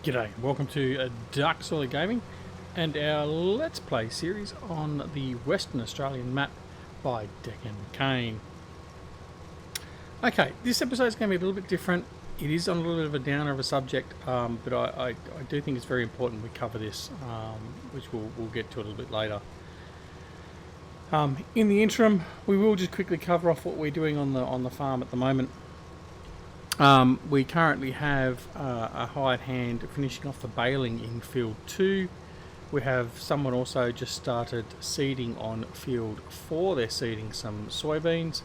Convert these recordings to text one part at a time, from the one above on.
G'day, welcome to Dark Solar Gaming and our Let's Play series on the Western Australian map by Deccan Kane. Okay, this episode is going to be a little bit different. It is on a little bit of a downer of a subject, but I do think it's very important we cover this, which we'll get to a little bit later. In the interim, we will just quickly cover off what we're doing on the farm at the moment. We currently have a hired hand finishing off the baling in field 2. We have someone also just started seeding on field 4. They're seeding some soybeans,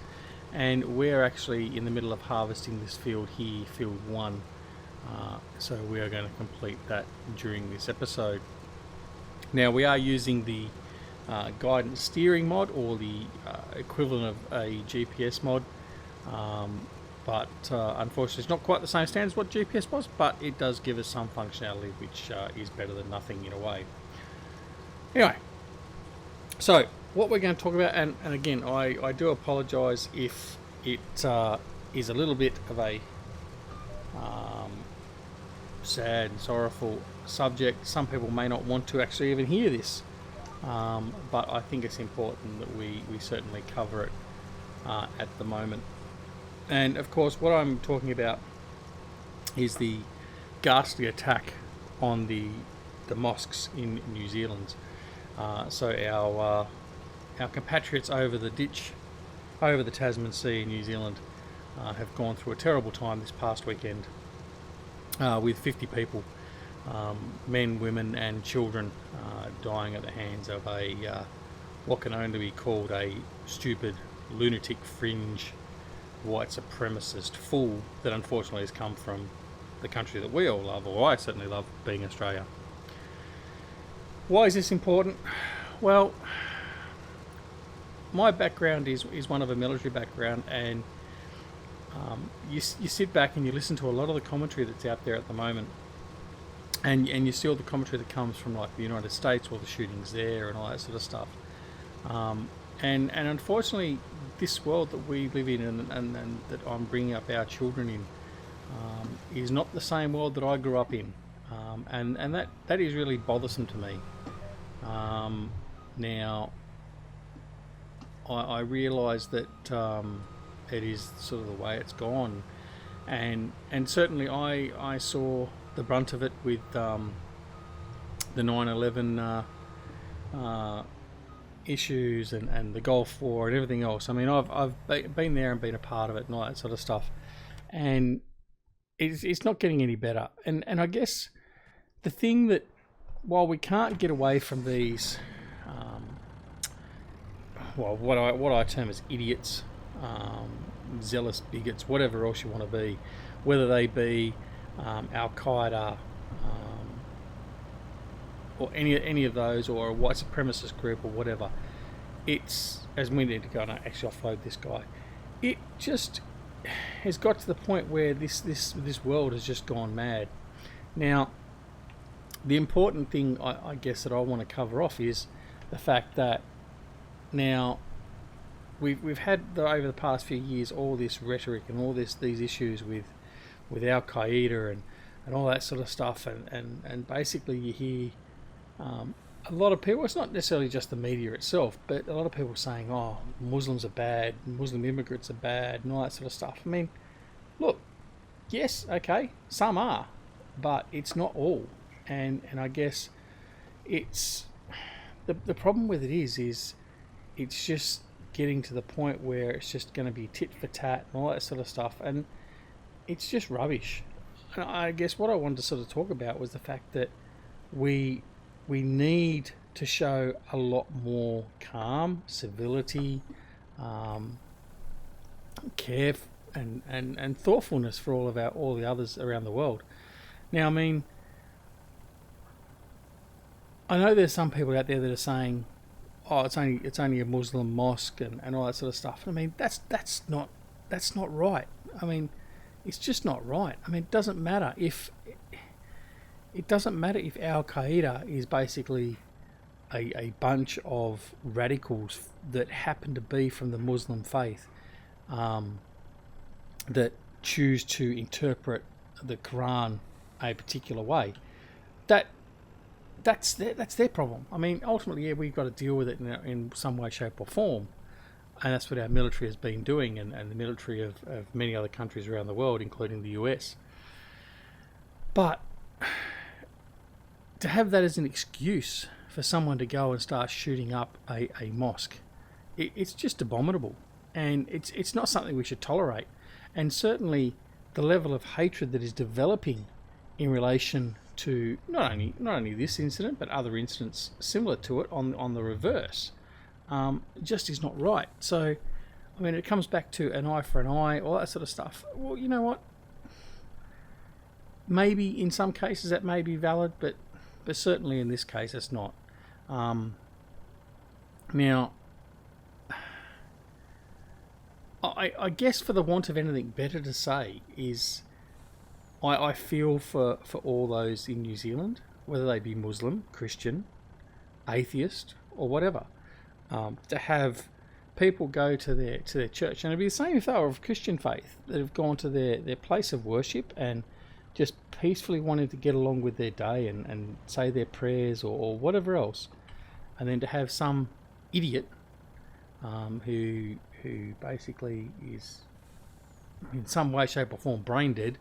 and we're actually in the middle of harvesting this field here, field 1. So we are going to complete that during this episode. Now we are using the guidance steering mod, or the equivalent of a GPS mod. But unfortunately it's not quite the same standard as what GPS was, but it does give us some functionality which is better than nothing in a way. Anyway, so what we're going to talk about, and again I do apologise if it is a little bit of a sad and sorrowful subject. Some people may not want to actually even hear this, but I think it's important that we certainly cover it at the moment. And of course what I'm talking about is the ghastly attack on the mosques in New Zealand. So our compatriots over the ditch, over the Tasman Sea in New Zealand, have gone through a terrible time this past weekend, with 50 people, men, women and children, dying at the hands of a what can only be called a stupid, lunatic, fringe, white supremacist fool that unfortunately has come from the country that we all love, or I certainly love, being Australia. Why is this important? Well, my background is one of a military background, and you sit back and you listen to a lot of the commentary that's out there at the moment, and you see all the commentary that comes from like the United States, all the shootings there and all that sort of stuff. And unfortunately, this world that we live in and that I'm bringing up our children in is not the same world that I grew up in, and that is really bothersome to me. Now, I realise that it is sort of the way it's gone, and certainly I saw the brunt of it with the 9/11 issues and the Gulf War and everything else. I mean, I've been there and been a part of it and all that sort of stuff, and it's not getting any better. And I guess the thing that, while we can't get away from these, what I term as idiots, zealous bigots, whatever else you want to be, whether they be Al Qaeda, or any of those, or a white supremacist group or whatever, it's, as we need to go and actually offload this guy, it just has got to the point where this world has just gone mad. Now, the important thing I guess that I want to cover off is the fact that now we've had over the past few years all this rhetoric and all these issues with Al Qaeda and all that sort of stuff, and basically you hear a lot of people, it's not necessarily just the media itself, but a lot of people saying, oh, Muslims are bad, Muslim immigrants are bad, and all that sort of stuff. I mean, look, yes, okay, some are, but it's not all. And I guess it's the problem with it is it's just getting to the point where it's just going to be tit for tat and all that sort of stuff, and it's just rubbish. And I guess what I wanted to sort of talk about was the fact that we need to show a lot more calm, civility, care and thoughtfulness for all the others around the world. Now, I mean, I know there's some people out there that are saying, oh, it's only a Muslim mosque and all that sort of stuff. I mean, that's not right. I mean, it's just not right. I mean, it doesn't matter if Al Qaeda is basically a bunch of radicals that happen to be from the Muslim faith, that choose to interpret the Quran a particular way. that that's their problem. I mean, ultimately, yeah, we've got to deal with it in some way, shape, or form, and that's what our military has been doing, and the military of many other countries around the world, including the US. But to have that as an excuse for someone to go and start shooting up a mosque, it's just abominable, and it's not something we should tolerate. And certainly, the level of hatred that is developing in relation to not only this incident but other incidents similar to it on the reverse, just is not right. So, I mean, it comes back to an eye for an eye, all that sort of stuff. Well, you know what? Maybe in some cases that may be valid, but certainly in this case it's not. Now, I guess for the want of anything better to say is, I feel for all those in New Zealand, whether they be Muslim, Christian, atheist, or whatever, to have people go to their church, and it'd be the same if they were of Christian faith, that have gone to their place of worship and just peacefully wanted to get along with their day and say their prayers or whatever else, and then to have some idiot who basically is in some way, shape or form brain dead,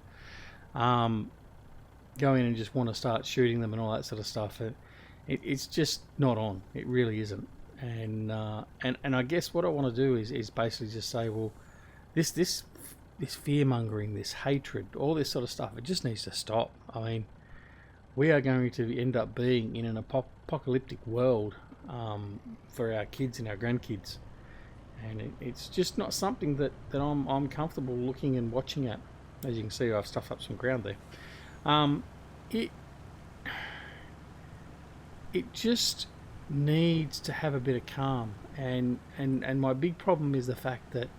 go in and just want to start shooting them and all that sort of stuff. It's just not on. It really isn't. And I guess what I want to do is basically just say, well, this fear mongering, this hatred, all this sort of stuff, it just needs to stop. I mean, we are going to end up being in an apocalyptic world for our kids and our grandkids, and it's just not something that I'm comfortable looking and watching at. As you can see, I've stuffed up some ground there. It just needs to have a bit of calm, and my big problem is the fact that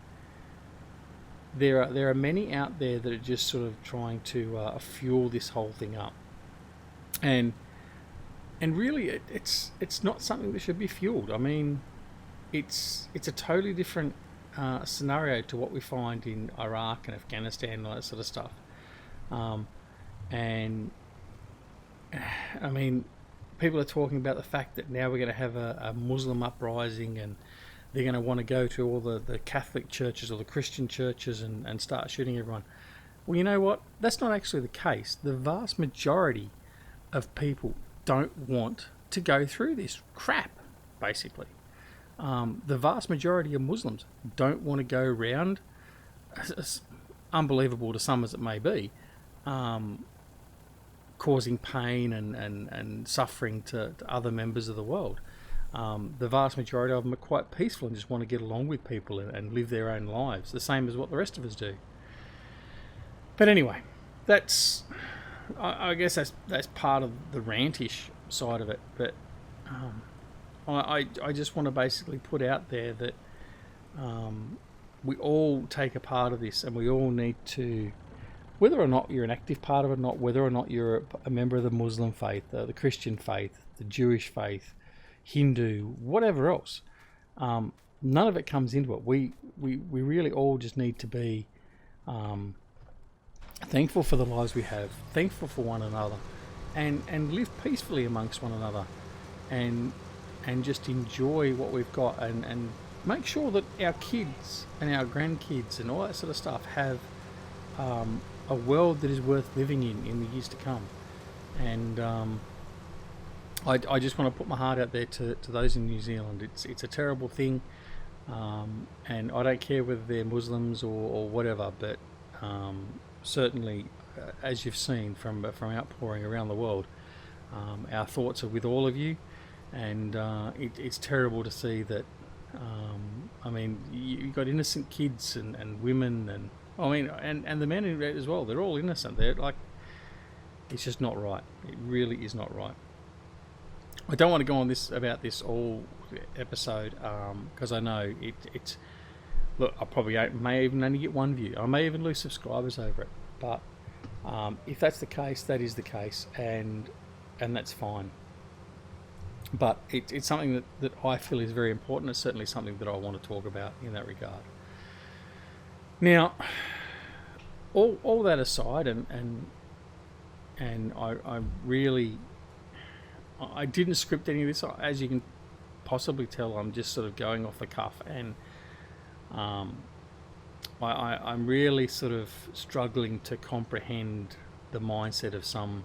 there are many out there that are just sort of trying to fuel this whole thing up, and really it's not something that should be fueled. I mean, it's a totally different scenario to what we find in Iraq and Afghanistan and all that sort of stuff. And I mean, people are talking about the fact that now we're going to have a Muslim uprising, and they're going to want to go to all the Catholic churches or the Christian churches and start shooting everyone. Well, you know what? That's not actually the case. The vast majority of people don't want to go through this crap, basically. The vast majority of Muslims don't want to go around, as unbelievable to some as it may be, causing pain and suffering to other members of the world. The vast majority of them are quite peaceful and just want to get along with people and live their own lives, the same as what the rest of us do. But anyway, I guess that's part of the rantish side of it. But I just want to basically put out there that we all take a part of this, and we all need to, whether or not you're an active part of it or not, whether or not you're a member of the Muslim faith, the Christian faith, the Jewish faith, Hindu, whatever else, none of it comes into it. We really all just need to be thankful for the lives we have, thankful for one another, and live peacefully amongst one another, and just enjoy what we've got, and make sure that our kids and our grandkids and all that sort of stuff have a world that is worth living in the years to come. And I just want to put my heart out there to those in New Zealand. It's a terrible thing, and I don't care whether they're Muslims or whatever, but certainly, as you've seen from outpouring around the world, our thoughts are with all of you, and it's terrible to see that. I mean, you've got innocent kids and women, and I mean, and the men in it as well. They're all innocent. They're like, it's just not right. It really is not right. I don't want to go on about this all episode, because I know it's. Look, I may even only get one view. I may even lose subscribers over it. But if that's the case, that is the case, and that's fine. But it's something that I feel is very important. It's certainly something that I want to talk about in that regard. Now, all that aside, and I really I didn't script any of this. As you can possibly tell, I'm just sort of going off the cuff, and I'm really sort of struggling to comprehend the mindset of some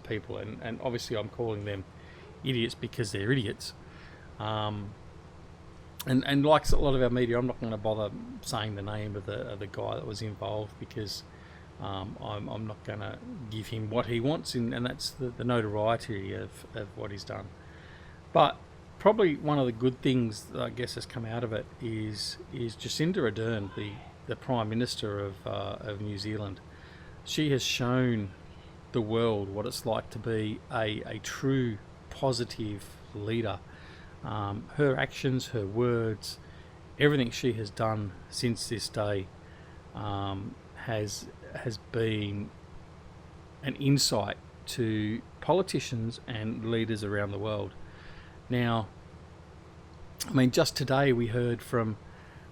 people, and obviously I'm calling them idiots because they're idiots. And like a lot of our media, I'm not going to bother saying the name of the guy that was involved, because I'm not going to give him what he wants, and that's the notoriety of what he's done. But probably one of the good things that I guess has come out of it is Jacinda Ardern, the Prime Minister of New Zealand. She has shown the world what it's like to be a true positive leader. Her actions, her words, everything she has done since this day has been an insight to politicians and leaders around the world. Now, I mean, just today we heard from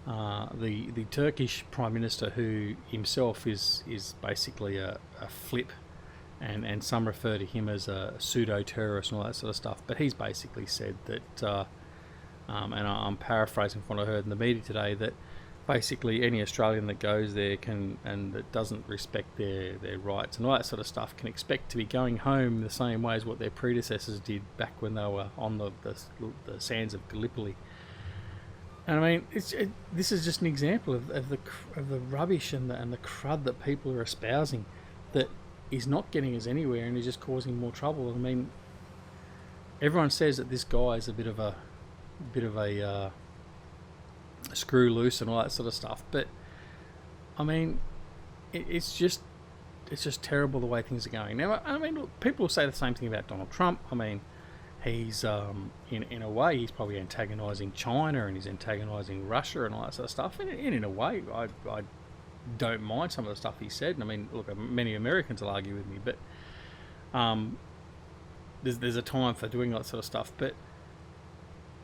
the Turkish Prime Minister, who himself is basically a flip, and some refer to him as a pseudo-terrorist and all that sort of stuff. But he's basically said that, and I'm paraphrasing from what I heard in the media today, that basically any Australian that goes there and that doesn't respect their rights and all that sort of stuff can expect to be going home the same way as what their predecessors did back when they were on the sands of Gallipoli. And I mean, this is just an example of the rubbish and the crud that people are espousing, that is not getting us anywhere and is just causing more trouble. I mean, everyone says that this guy is a bit of a screw loose and all that sort of stuff, but I mean, it's just terrible the way things are going. Now, I mean, look, people say the same thing about Donald Trump. I mean, he's in a way he's probably antagonising China, and he's antagonising Russia and all that sort of stuff. And in a way, I don't mind some of the stuff he said. And I mean, look, many Americans will argue with me, but there's a time for doing that sort of stuff. But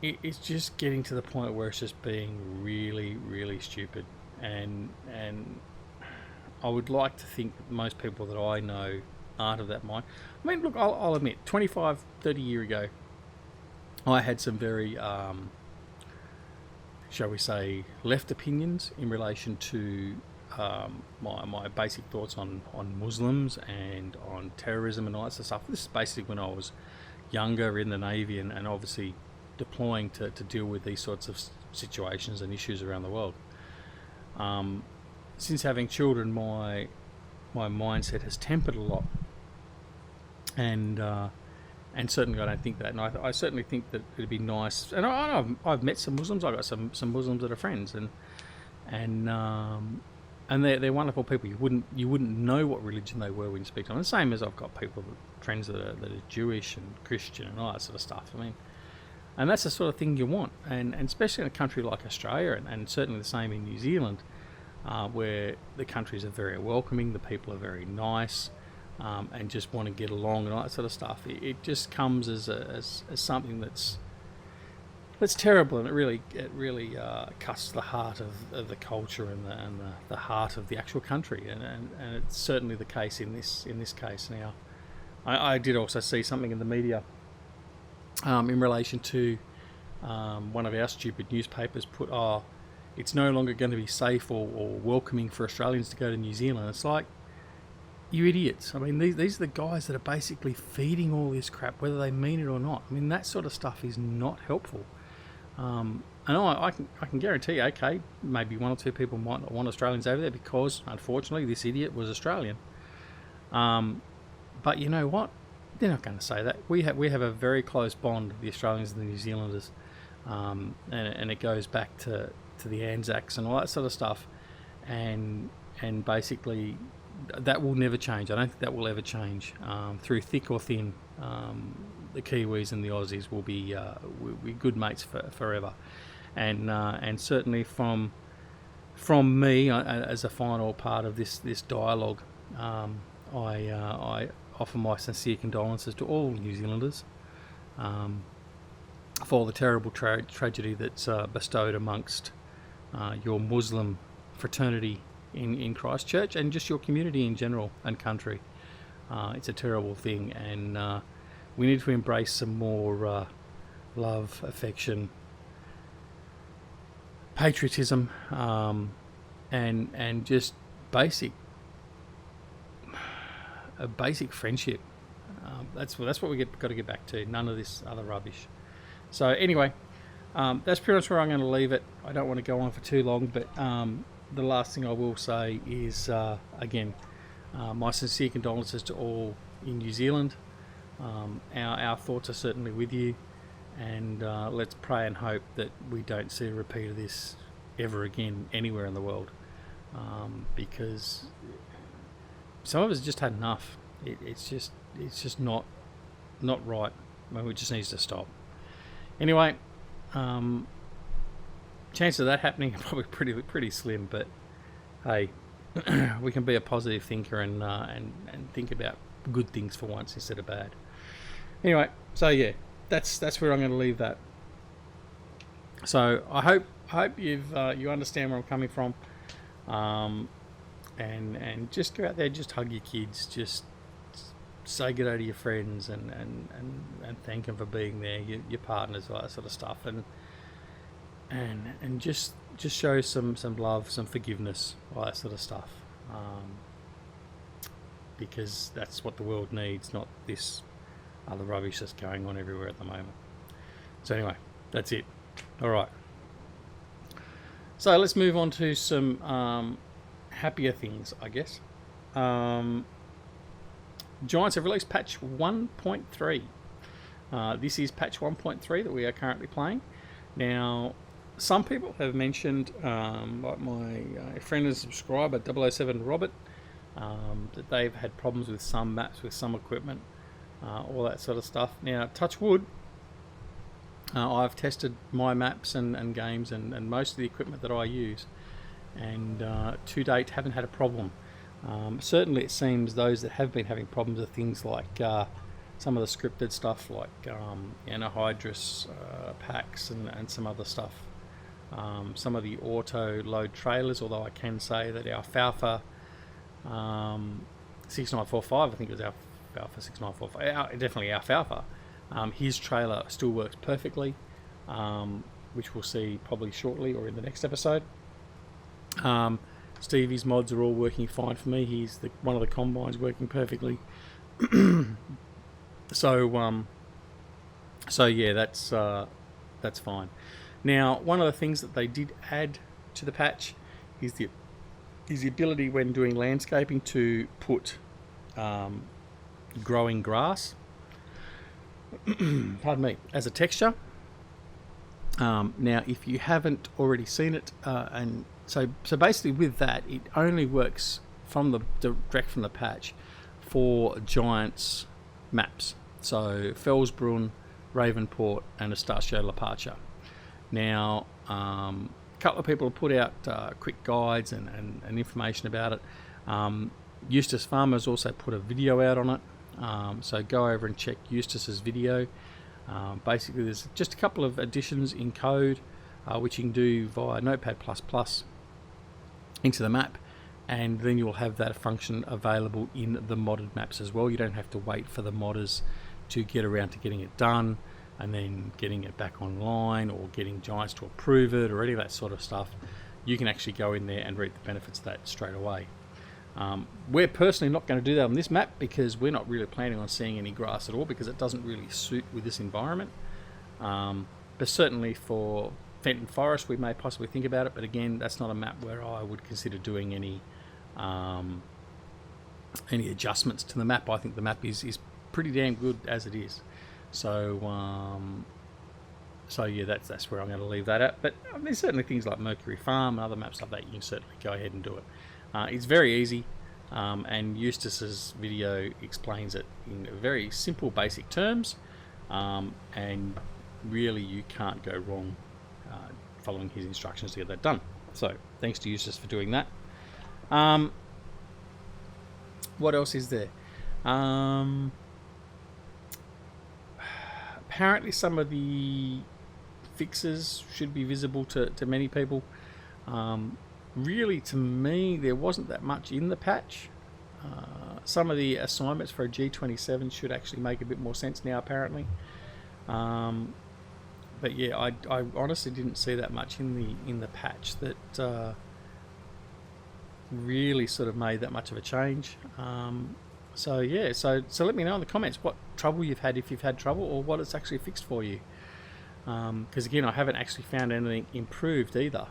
it's just getting to the point where it's just being really, really stupid. And I would like to think that most people that I know aren't of that mind. I mean, look, I'll admit, 25, 30 years ago, I had some very, shall we say, left opinions in relation to my basic thoughts on Muslims and on terrorism and all that sort of stuff. This is basically when I was younger, in the Navy, and obviously deploying to deal with these sorts of situations and issues around the world. Since having children, my mindset has tempered a lot, and certainly I don't think that. And I certainly think that it'd be nice. And I've met some Muslims. I've got some Muslims that are friends, and they're wonderful people. You wouldn't know what religion they were when you speak to them. The same as I've got friends that are Jewish and Christian and all that sort of stuff. I mean, and that's the sort of thing you want, and especially in a country like Australia, and certainly the same in New Zealand, where the countries are very welcoming, the people are very nice, and just want to get along and all that sort of stuff. It just comes as something that's terrible, and it really cuts the heart of the culture and the heart of the actual country, and it's certainly the case in this case. Now, I did also see something in the media in relation to one of our stupid newspapers put, it's no longer going to be safe or welcoming for Australians to go to New Zealand. It's like, you idiots. I mean, these are the guys that are basically feeding all this crap, whether they mean it or not. I mean, that sort of stuff is not helpful. And I can guarantee, okay, maybe one or two people might not want Australians over there because, unfortunately, this idiot was Australian. But you know what? They're not going to say that. We have a very close bond, the Australians and the New Zealanders, and it goes back to the Anzacs and all that sort of stuff, and basically that will never change. I don't think that will ever change. Through thick or thin, the Kiwis and the Aussies will be good mates forever, and certainly from me as a final part of this dialogue, I offer my sincere condolences to all New Zealanders for the terrible tragedy that's bestowed amongst your Muslim fraternity in Christchurch, and just your community in general and country. It's a terrible thing, and we need to embrace some more love, affection, patriotism, and just basic a basic friendship. That's what we got to get back to. None of this other rubbish. So anyway, that's pretty much where I'm going to leave it. I don't want to go on for too long, but the last thing I will say is again, my sincere condolences to all in New Zealand. Our thoughts are certainly with you, and let's pray and hope that we don't see a repeat of this ever again anywhere in the world, because some of us just had enough. It's just not right. I mean, it just needs to stop. Anyway, chance of that happening are probably pretty slim, but hey, we can be a positive thinker and think about good things for once instead of bad. Anyway, so yeah, that's where I'm going to leave that. So I hope you understand where I'm coming from, and just go out there, just hug your kids, just say good day to your friends, and thank them for being there, your partners, all that sort of stuff, and just show some love, some forgiveness, all that sort of stuff, because that's what the world needs, not this other rubbish that's going on everywhere at the moment. So anyway, that's it. All right. So let's move on to some happier things, I guess. Giants have released patch 1.3. This is patch 1.3 that we are currently playing. Now, some people have mentioned, like my friend and subscriber 007 Robert, that they've had problems with some maps, with some equipment, all that sort of stuff. Now, touch wood, I've tested my maps and games and most of the equipment that I use, and to date haven't had a problem. Certainly it seems those that have been having problems are things like some of the scripted stuff, like anhydrous packs and some other stuff. Some of the auto load trailers, although I can say that our Falfa 6945, I think it was our Falfa 6945, definitely our Falfa, his trailer still works perfectly, which we'll see probably shortly or in the next episode. Stevie's mods are all working fine for me. He's one of the combines working perfectly. So yeah, that's fine. Now, one of the things that they did add to the patch is the ability when doing landscaping to put growing grass, pardon me, as a texture. Now, if you haven't already seen it, and so basically with that, it only works direct from the patch for Giants maps. So Felsbrunn, Ravenport, and Estacio La Pacha. Now, a couple of people have put out quick guides and information about it. Eustace Farmers also put a video out on it. So go over and check Eustace's video. Basically, there's just a couple of additions in code, which you can do via Notepad++ into the map, and then you'll have that function available in the modded maps as well. You don't have to wait for the modders to get around to getting it done and then getting it back online, or getting Giants to approve it, or any of that sort of stuff. You can actually go in there and reap the benefits of that straight away. We're personally not going to do that on this map, because we're not really planning on seeing any grass at all, because it doesn't really suit with this environment. But certainly for Fenton Forest we may possibly think about it, but again, that's not a map where I would consider doing any adjustments to the map. I think the map is pretty damn good as it is. So yeah, that's where I'm going to leave that at. But there's certainly things like Mercury Farm and other maps like that, you can certainly go ahead and do it. It's very easy, and Eustace's video explains it in very simple, basic terms, and really you can't go wrong following his instructions to get that done. So thanks to Eustace for doing that. What else is there? Apparently some of the fixes should be visible to many people. Really, to me, there wasn't that much in the patch. some of the assignments for a G27 should actually make a bit more sense now, apparently. But yeah, I honestly didn't see that much in the patch that really sort of made that much of a change. So yeah, so let me know in the comments what trouble you've had, if you've had trouble, or what it's actually fixed for you. Because again, I haven't actually found anything improved either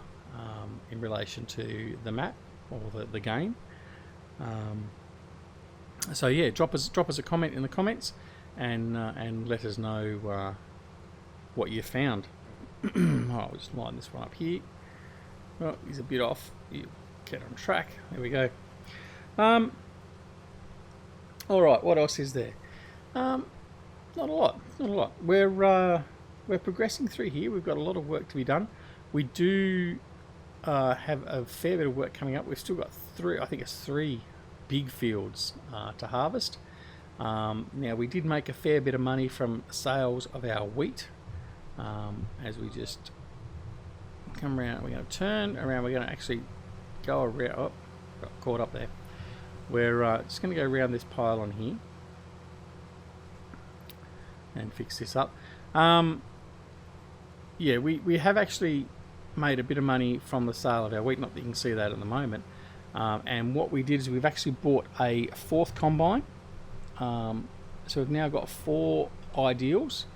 in relation to the map or the game. So yeah, drop us a comment in the comments and let us know what you found. I'll just line this one up here. Well, he's a bit off. You get on track. There we go. All right, what else is there? Not a lot. We're progressing through here. We've got a lot of work to be done. We do have a fair bit of work coming up. We've still got three big fields to harvest. Now, we did make a fair bit of money from sales of our wheat. As we just come around, we're going to turn around. We're going to actually go around. Oh, got caught up there. We're just going to go around this pile on here and fix this up. Yeah, we have actually made a bit of money from the sale of our wheat. Not that you can see that at the moment. And what we did is we've actually bought a 4th combine. So we've now got 4 ideals.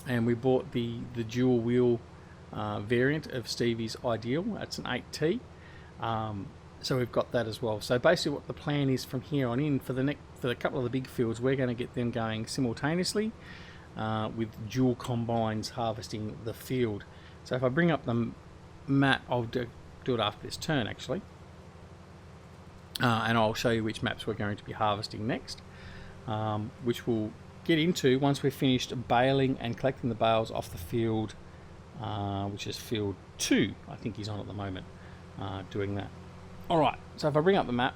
And we bought the dual wheel variant of Stevie's ideal. That's an 8T. So we've got that as well. So basically what the plan is from here on in, for the couple of the big fields, we're going to get them going simultaneously with dual combines harvesting the field. So if I bring up the map, I'll do it after this turn actually. And I'll show you which maps we're going to be harvesting next, which we'll get into once we've finished baling and collecting the bales off the field, which is field 2, I think he's on at the moment, doing that. Alright, so if I bring up the map,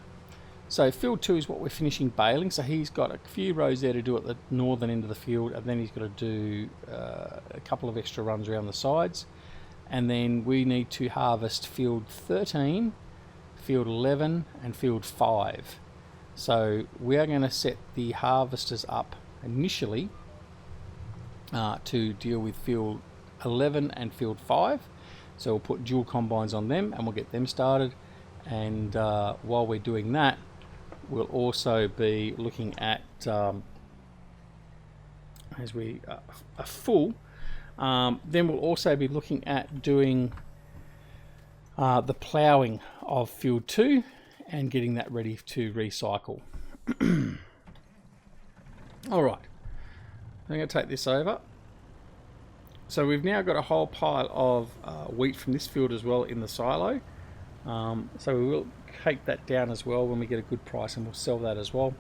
so field 2 is what we're finishing baling, so he's got a few rows there to do at the northern end of the field, and then he's got to do a couple of extra runs around the sides, and then we need to harvest field 13, field 11 and field 5. So we are going to set the harvesters up initially to deal with field 11 and field 5. So we'll put dual combines on them and we'll get them started. And while we're doing that, we'll also be looking at as we are full. Then we'll also be looking at doing the ploughing of field 2 and getting that ready to recycle. Alright, I'm going to take this over. So we've now got a whole pile of wheat from this field as well in the silo. So we will take that down as well when we get a good price, and we'll sell that as well.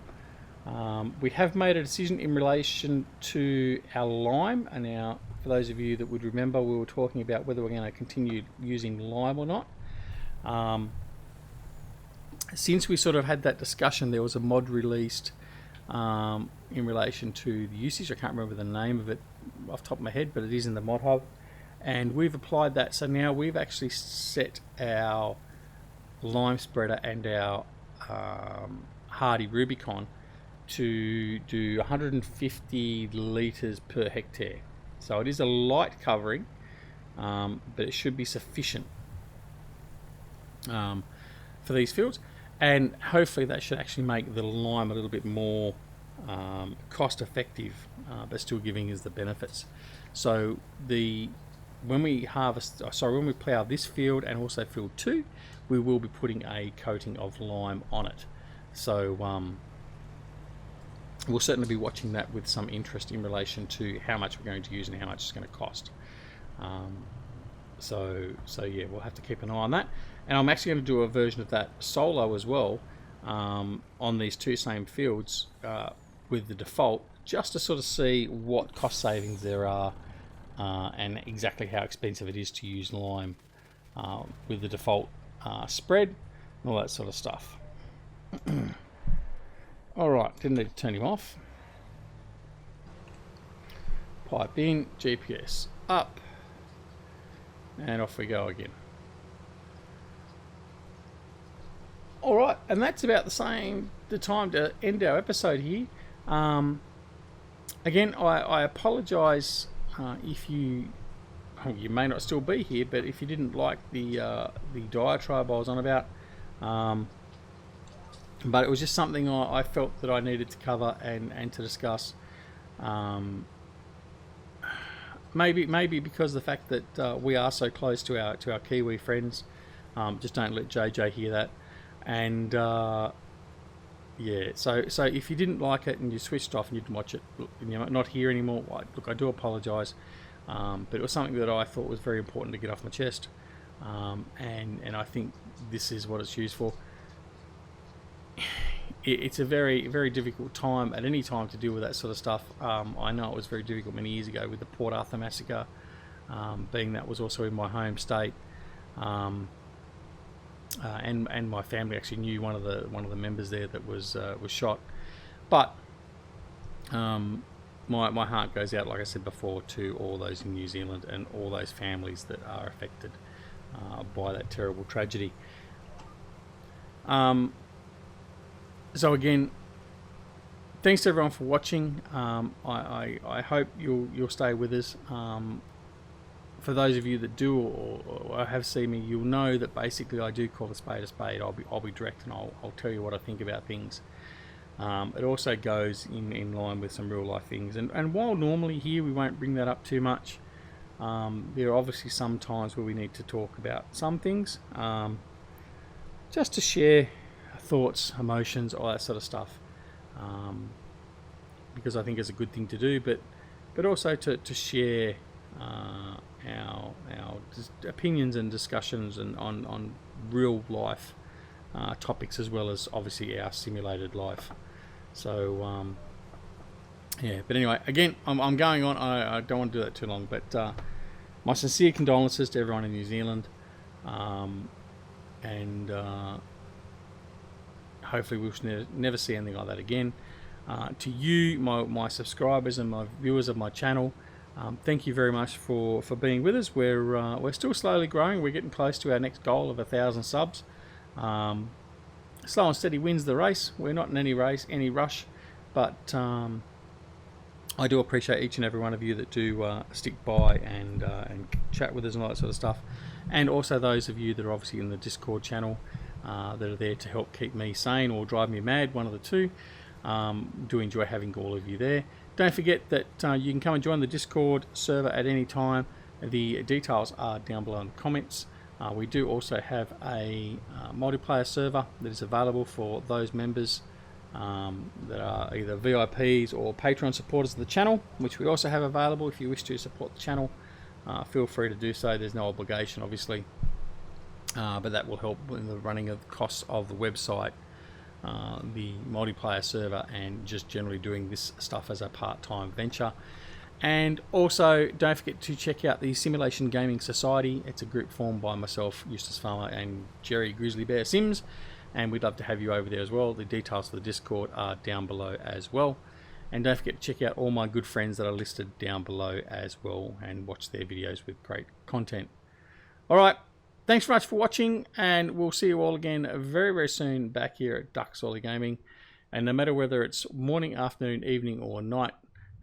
We have made a decision in relation to our lime, and now for those of you that would remember, we were talking about whether we're going to continue using lime or not. Since we sort of had that discussion, there was a mod released in relation to the usage. I can't remember the name of it off the top of my head, but it is in the mod hub, and we've applied that. So now we've actually set our lime spreader and our Hardy Rubicon to do 150 litres per hectare. So it is a light covering, but it should be sufficient for these fields, and hopefully that should actually make the lime a little bit more cost effective, but still giving us the benefits. So when we plough this field and also field 2, we will be putting a coating of lime on it. So we'll certainly be watching that with some interest in relation to how much we're going to use and how much it's going to cost. So yeah, we'll have to keep an eye on that. And I'm actually going to do a version of that solo as well on these 2 same fields with the default, just to sort of see what cost savings there are and exactly how expensive it is to use lime with the default spread and all that sort of stuff. Alright, didn't need to turn him off. Pipe in, GPS up, and off we go again. All right, and that's about the time to end our episode here. Again, I apologise if you may not still be here, but if you didn't like the diatribe I was on about, but it was just something I felt that I needed to cover and to discuss. Maybe because of the fact that we are so close to our Kiwi friends. Just don't let JJ hear that. And yeah, so if you didn't like it and you switched off and you didn't watch it, and you're not here anymore, look, I do apologise. But it was something that I thought was very important to get off my chest, and I think this is what it's used for. It's a very, very difficult time at any time to deal with that sort of stuff. I know it was very difficult many years ago with the Port Arthur massacre, being that was also in my home state, and my family actually knew one of the members there that was shot. But my heart goes out, like I said before, to all those in New Zealand and all those families that are affected by that terrible tragedy. So again, thanks to everyone for watching. I hope you'll stay with us. For those of you that do or have seen me, you'll know that basically I do call a spade a spade. I'll be direct, and I'll tell you what I think about things. It also goes in line with some real life things, and while normally here we won't bring that up too much, there are obviously some times where we need to talk about some things, just to share thoughts, emotions, all that sort of stuff, because I think it's a good thing to do, but also to share our opinions and discussions and on real life topics, as well as obviously our simulated life. So yeah, but anyway, again, I'm going on. I don't want to do that too long, but my sincere condolences to everyone in New Zealand, and hopefully we'll never see anything like that again. To you, my subscribers and my viewers of my channel, thank you very much for being with us. We're still slowly growing. We're getting close to our next goal of 1,000 subs. Slow and steady wins the race. We're not in any rush, but I do appreciate each and every one of you that do stick by and chat with us and all that sort of stuff, and also those of you that are obviously in the Discord channel that are there to help keep me sane or drive me mad, one of the two. Do enjoy having all of you there. Don't forget that you can come and join the Discord server at any time. The details are down below in the comments. We do also have a multiplayer server that is available for those members that are either VIPs or Patreon supporters of the channel, which we also have available. If you wish to support the channel, feel free to do so. There's no obligation, obviously, but that will help in the running of the costs of the website, the multiplayer server, and just generally doing this stuff as a part-time venture. And also, don't forget to check out the Simulation Gaming Society. It's a group formed by myself, Eustace Farmer, and Jerry Grizzly Bear Sims, and we'd love to have you over there as well. The details for the Discord are down below as well. And don't forget to check out all my good friends that are listed down below as well, and watch their videos with great content. Alright, thanks very much for watching, and we'll see you all again very, very soon back here at Duck Solly Gaming. And no matter whether it's morning, afternoon, evening, or night,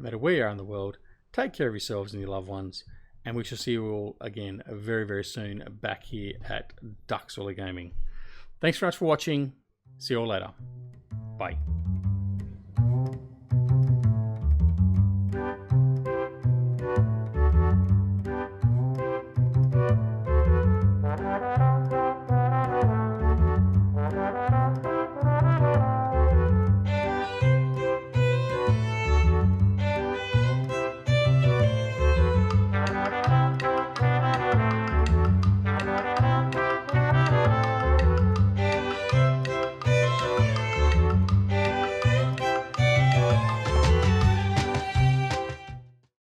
no matter where you are in the world, take care of yourselves and your loved ones, and we shall see you all again very, very soon back here at Duck Solly Gaming. Thanks very much for watching. See you all later. Bye.